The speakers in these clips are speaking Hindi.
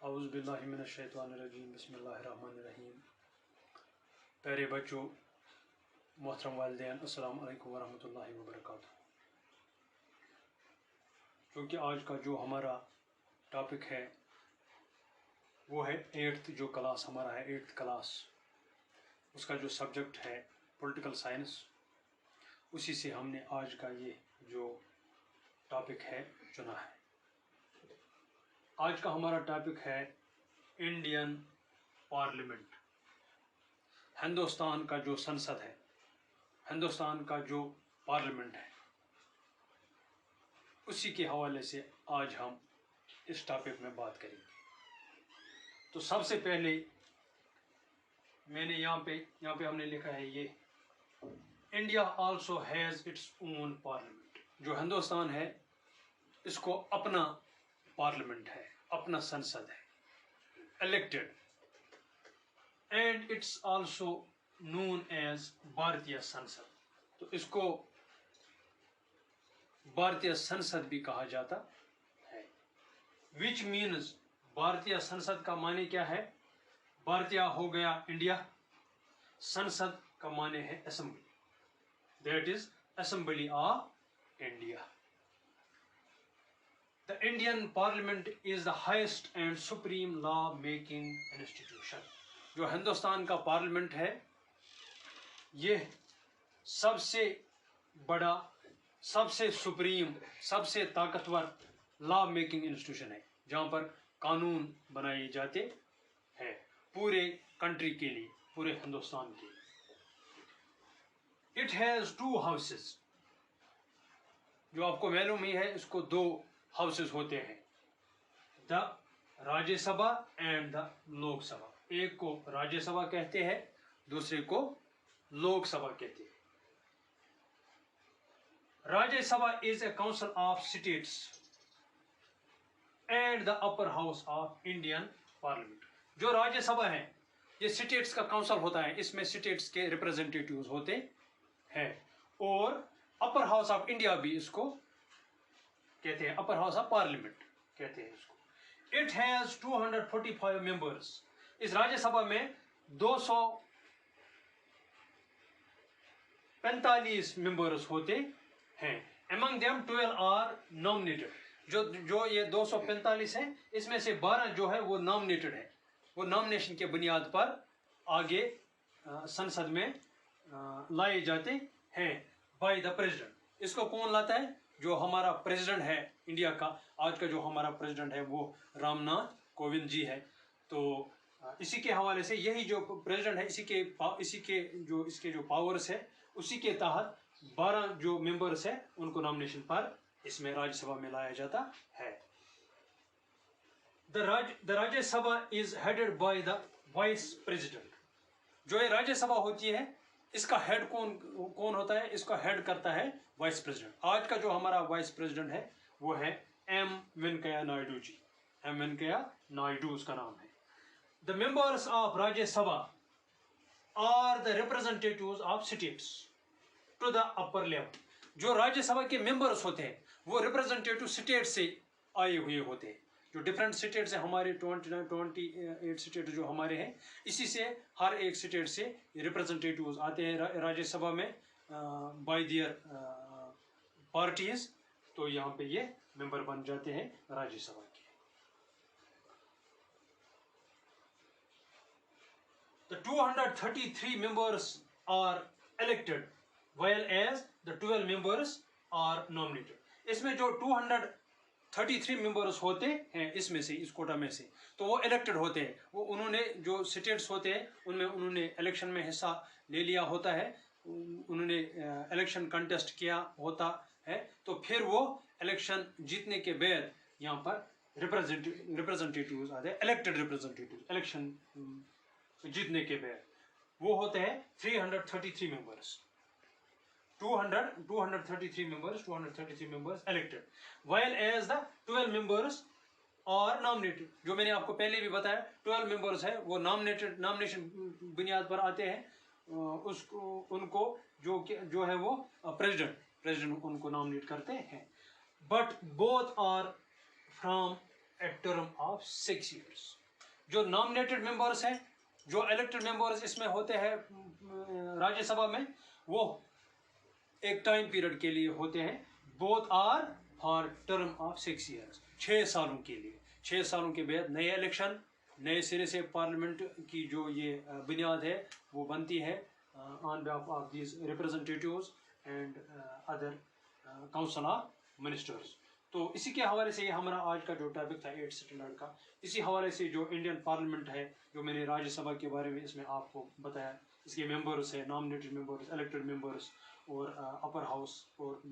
औज़ु बिल्लाहि मिनश शैतानिर रजीम बिस्मिल्लाहिर रहमानिर रहीम। प्यारे बच्चों, मोहतरम वालिदैन, अस्सलाम वालेकुम वरहमतुल्लाहि वबरकातुहू। क्योंकि आज का जो हमारा टॉपिक है वो है 8th जो क्लास हमारा है 8th क्लास, उसका जो सब्जेक्ट है पॉलिटिकल साइंस, उसी से हमने आज का ये जो टॉपिक है चुना है। आज का हमारा टॉपिक है इंडियन पार्लियामेंट। हिंदुस्तान का जो संसद है, हिंदुस्तान का जो पार्लियामेंट है, उसी के हवाले से आज हम इस टॉपिक में बात करेंगे। तो सबसे पहले मैंने यहाँ पे हमने लिखा है ये India also has its own parliament. जो हिंदुस्तान है इसको अपना पार्लियामेंट है, अपना संसद है, elected, and it's also known as Bharatiya Sansad. तो इसको भारतीय संसद भी कहा जाता है। विच मीन्स, भारतीय संसद का माने क्या है? भारतीय हो गया इंडिया, संसद का माने है assembly, that is assembly of India. The Indian Parliament is the highest and supreme law making institution। जो हिंदुस्तान का पार्लियामेंट है ये सबसे बड़ा, सबसे सुप्रीम, सबसे ताकतवर लॉ मेकिंग इंस्टीट्यूशन है, जहाँ पर कानून बनाए जाते हैं पूरे कंट्री के लिए, पूरे हिंदुस्तान के लिए। It has 2 houses. जो आपको मालूम ही है, इसको 2 हाउसेस होते हैं, the Rajya Sabha and the Lok Sabha. एक को राज्यसभा कहते हैं, दूसरे को लोकसभा कहते हैं। Rajya Sabha is a council of states and the upper house of Indian parliament. जो राज्यसभा है ये स्टेट्स का काउंसिल होता है, इसमें स्टेट्स के रिप्रेजेंटेटिव्स होते हैं, और अपर हाउस ऑफ इंडिया भी इसको कहते हैं, अपर हाउस ऑफ पार्लियामेंट कहते हैं इसको। It has 245 members. इस राज्यसभा में 245 मेंबर्स होते हैं। Among them 12 are nominated. जो ये 245 है, इसमें से 12 जो है वो नॉमिनेटेड है, वो नॉमिनेशन के बुनियाद पर आगे संसद में लाए जाते हैं बाय द प्रेसिडेंट। इसको कौन लाता है? जो हमारा प्रेसिडेंट है इंडिया का, आज का जो हमारा प्रेसिडेंट है वो रामनाथ कोविंद जी है। तो इसी के हवाले से यही जो प्रेसिडेंट है, इसके जो पावर्स है, उसी के तहत 12 जो मेंबर्स है उनको नॉमिनेशन पर इसमें राज्यसभा में लाया जाता है। The Rajya Sabha is headed by the vice president. जो ये राज्यसभा होती है इसका हेड कौन होता है? इसका हेड करता है वाइस प्रेसिडेंट। आज का जो हमारा वाइस प्रेसिडेंट है वो है एम वेंकैया नायडू जी। एम वेंकैया नायडू उसका नाम है। The members of Rajya Sabha are the representatives of states to the upper level. जो राज्यसभा के मेंबर्स होते हैं वो रिप्रेजेंटेटिव स्टेट से आए हुए होते हैं। जो डिफरेंट स्टेट्स हैं हमारे 28 स्टेट जो हमारे हैं, इसी से हर एक स्टेट से रिप्रेजेंटेटिव्स आते हैं राज्यसभा में बाय दियर पार्टीज। तो यहाँ पे ये मेंबर बन जाते हैं राज्यसभा के। The 233 members are elected while as the 12 members are nominated। इसमें जो 233 मेंबर्स होते हैं इसमें से, इस कोटा में से, तो वो इलेक्टेड होते हैं। वो उन्होंने जो स्टेट्स होते हैं उनमें उन्होंने इलेक्शन में हिस्सा ले लिया होता है, उन्होंने इलेक्शन कंटेस्ट किया होता है, तो फिर वो इलेक्शन जीतने के बाद यहाँ पर रिप्रेजेंटेटिव्स आते हैं, इलेक्टेड रिप्रेजेंटेटिव। इलेक्शन जीतने के बाद वो होते हैं 333 members. 233 members elected while as the 12 members are nominated। जो मैंने आपको पहले भी बताया 12 मेंबर्स है वो नॉमिनेशन बुनियाद पर आते हैं, उनको जो है वो प्रेसिडेंट उनको नॉमिनेट करते हैं। But both are from a term of 6 years। जो नॉमिनेटेड मेंबर्स हैं, जो इलेक्टेड मेंबर्स इसमें होते हैं राज्यसभा में, वो एक टाइम पीरियड के लिए होते हैं। Both are for term of 6 years, 6 सालों के लिए। 6 सालों के बाद नए इलेक्शन, नए सिरे से पार्लियामेंट की जो ये बुनियाद है वो बनती है on behalf of these representatives and other council of ministers. तो इसी के हवाले से ये हमारा आज का जो टॉपिक था 8th स्टैंडर्ड का, इसी हवाले से जो इंडियन पार्लियामेंट है, जो मैंने राज्यसभा के बारे में इसमें आपको बताया, इसके मेंबर्स है, नॉमिनेटेड मेंबर्स, इलेक्टेड मेंबर्स और अपर हाउस और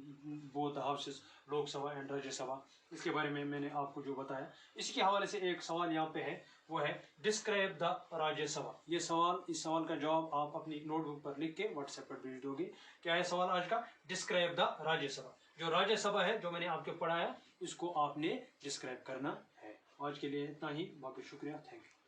both houses, Lok Sabha and Rajya Sabha, इसके बारे में मैंने आपको जो बताया। इसी के हवाले से एक सवाल यहाँ पे है, वो है डिस्क्राइब द राज्यसभा। ये सवाल, इस सवाल का जवाब आप अपनी नोटबुक पर लिख के व्हाट्सएप पर भेज दोगे। क्या है सवाल आज का? Describe the Rajya Sabha. जो राज्यसभा है, जो मैंने आपको पढ़ाया, इसको आपने डिस्क्राइब करना है। आज के लिए इतना ही, बाकी शुक्रिया, थैंक यू।